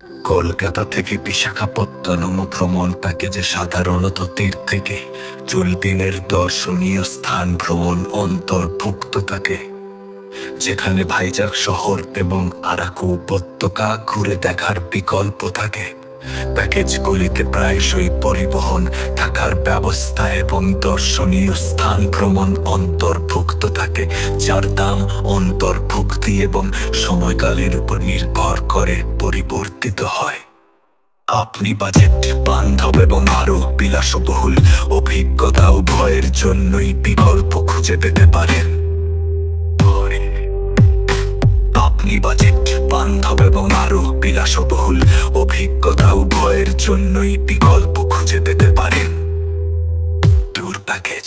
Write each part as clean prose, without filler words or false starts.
কলকাতা থেকে বিশাখাপত্তনম ভ্রমণ প্যাকেজে সাধারণত ৩ থেকে ৪ দিনের দর্শনীয় স্থান ভ্রমণ অন্তর্ভুক্ত থাকে, যেখানে ভাইজাগ শহর এবং আরাকু উপত্যকা ঘুরে দেখার বিকল্প থাকে। প্যাকেজগুলিতে প্রায়শই পরিবহন, থাকার ব্যবস্থা এবং দর্শনীয় স্থান ভ্রমণ অন্তর্ভুক্ত থাকে, যার দাম অন্তর্ভুক্তি এবং সময়কালের উপর নির্ভর করে পরিবর্তিত হয়। আপনি বাজেট বান্ধব এবং আরো বিলাসবহুল অভিজ্ঞতা উভয়ের জন্যই বিকল্প খুঁজে পেতে পারেন। আপনি বাজেট বান্ধব এবং আরো বিলাসবহুল অভিজ্ঞতা উভয়ের জন্যই বিকল্প খুঁজে পেতে পারেন। ট্যুর প্যাকেজ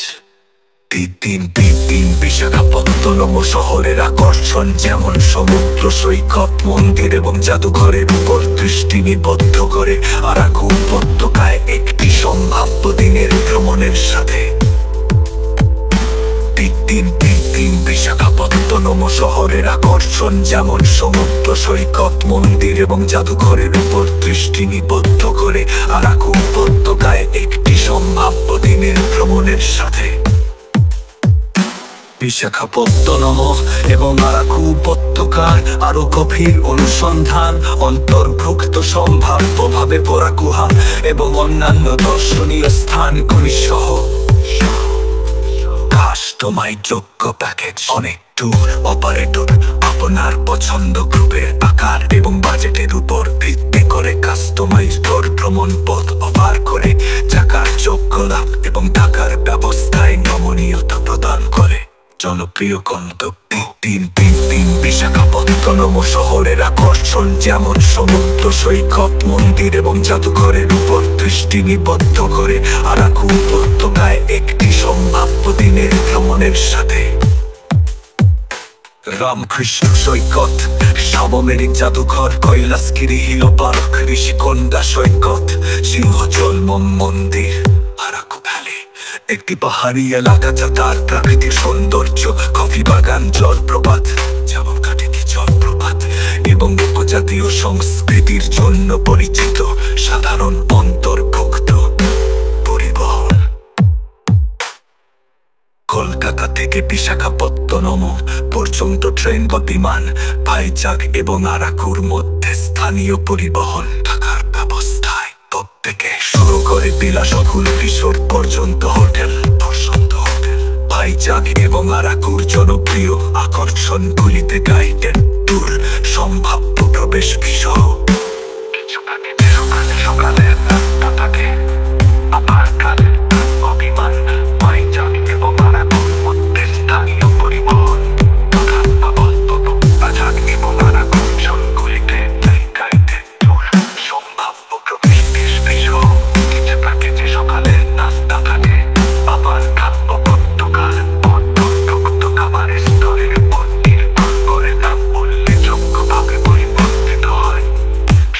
৩ দিন বিশাখাপত্তনম শহরের আকর্ষণ যেমন সমুদ্র সৈকত, মন্দির এবং জাদুঘরের উপর দৃষ্টি নিবদ্ধ করে আরাকু উপত্যকায় একটি সম্ভাব্য দিনের ভ্রমণের সাথে। ৩ দিন বিশাখাপত্তনম শহরের আকর্ষণ যেমন সমুদ্র সৈকত, মন্দির এবং জাদুঘরের উপর দৃষ্টি নিবদ্ধ করে আরাকু উপত্যকায় একটি সম্ভাব্য দিনের ভ্রমণের সাথে। বিশাখাপত্তনম এবং আরাকু উপত্যকার আরো গভীর অনুসন্ধান, অন্তর্ভুক্ত সম্ভাব্যভাবে পোড়া গুহা এবং অন্যান্য দর্শনীয় স্থানগুলি সহ কাস্টমাইজযোগ্য প্যাকেজ। অনেক ট্যুর অপারেটর আপনার পছন্দ, গ্রুপের আকার এবং বাজেটের উপর ভিত্তি করে কাস্টমাইজড ভ্রমণ পথ অফার করে, যা কার্যযোগ্য লাভ এবং থাকার ব্যবস্থায় নমনীয়তা প্রদান করে। জনপ্রিয় গন্তব্য ৩ বিশাখাপত্তনম শহরের আকর্ষণ যেমন সমুদ্র সৈকত, মন্দির এবং জাদুঘরের উপর দৃষ্টি নিবদ্ধ করে আরাকু উপত্যকায় একটি সম্ভাব্য দিনের ভ্রমণের সাথে। রামকৃষ্ণ সৈকত, সাবমেরিন জাদুঘর, কৈলাসগিরি হিল পার্ক, ঋষিকোন্ডা সৈকত, সিংহচল মন্দির। আরাকু ভ্যালি একটি পাহাড়ি এলাকা যা তার প্রাকৃতিক সৌন্দর্য, কফি বাগান, জলপ্রপাত যেমন কাটিকি জলপ্রপাত এবং উপজাতীয় সংস্কৃতির জন্য পরিচিত। সাধারণ অন্তর্ভুক্ত পরিবহন কলকাতা থেকে বিশাখাপত্তনম পর্যন্ত ট্রেন বা বিমান, ভাইজাগ এবং আরাকুর মধ্যে স্থানীয় পরিবহন, থাকার ব্যবস্থায় থেকে শুরু করে বিলাসবহুল রিসোর্ট পর্যন্ত হোটেল। ভাইজাগ এবং আরাকুর জনপ্রিয় আকর্ষণগুলিতে গাইডেড ট্যুর, সম্ভাব্য প্রবেশ ফি সহ কিছু প্যাকেজে সকালে রাস্তা থাকে, আপাতকালে অভিমান। ভাইজাগ এবং আরাকুর মধ্যে স্থানীয় পরিবহন, ভাইজাগ এবং আরাকুর জনগুলিতে গাইডেড ট্যুর, সম্ভাব্য প্রবেশ ফি সহ কিছু প্যাকেজে সকালে নাস্তা থাকে, আবার খাদ্য উপত্যকার অন্তর্ভুক্ত খাবারের স্তরের উপর নির্ভর করে দাম উল্লেখযোগ্যভাবে পরিবর্তিত হয়।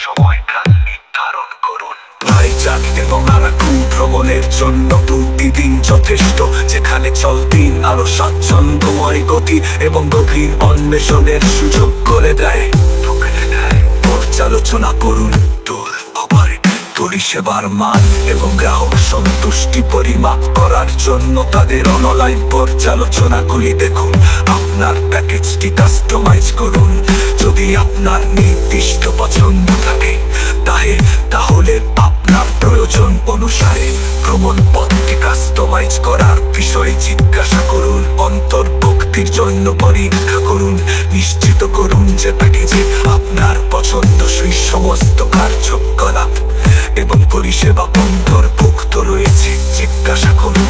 সময়কাল নির্ধারণ করুন। ভাইজাগ এবং আরাকু ভ্রমণের জন্য 2 দিন যথেষ্ট, যেখানে চলতিন আরো স্বাচ্ছন্দ্যময় গতি এবং গভীর অন্বেষণের সুযোগ করে দেয়। পর্যালোচনা করুন ট্যুর অপারেটর পরিষেবার মান এবং গ্রাহক সন্তুষ্টি পরিমাপ করার জন্য তাদের অনলাইন পর্যালোচনাগুলি দেখুন। আপনার প্যাকেজটি কাস্টমাইজ করুন। যদি আপনার নির্দিষ্ট পছন্দ থাকে, তাহলে আপনার প্রয়োজন অনুসারে ভ্রমণ পথটি কাস্টমাইজ করার বিষয়ে জিজ্ঞাসা করুন। অন্তর্ভুক্তির জন্য পরীক্ষা করুন। নিশ্চিত করুন যে প্যাকেজে আপনার পছন্দসই সমস্ত কার্যকলাপ এবং পরিষেবা অন্তর্ভুক্ত রয়েছে। জিজ্ঞাসা করুন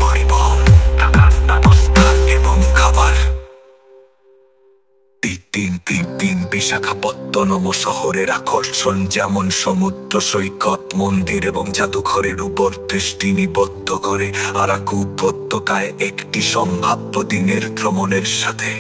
পরিবহন, থাকার ব্যবস্থা এবং খাবার। ৩ বিশাখাপত্তনম শহরের আকর্ষণ যেমন সমুদ্র সৈকত, মন্দির এবং জাদুঘরের উপর দৃষ্টি নিবদ্ধ করে আরাকু উপত্যকায় একটি সম্ভাব্য দিনের ভ্রমণের সাথে।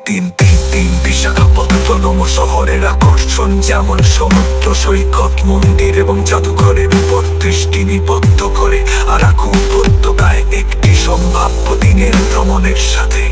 ৩ বিশাখাপত্তনম শহরের আকর্ষণ যেমন সমুদ্র সৈকত, মন্দির এবং জাদুঘরের উপর দৃষ্টি নিবদ্ধ করে আরাকু উপত্যকায় একটি সম্ভাব্য দিনের ভ্রমণের সাথে।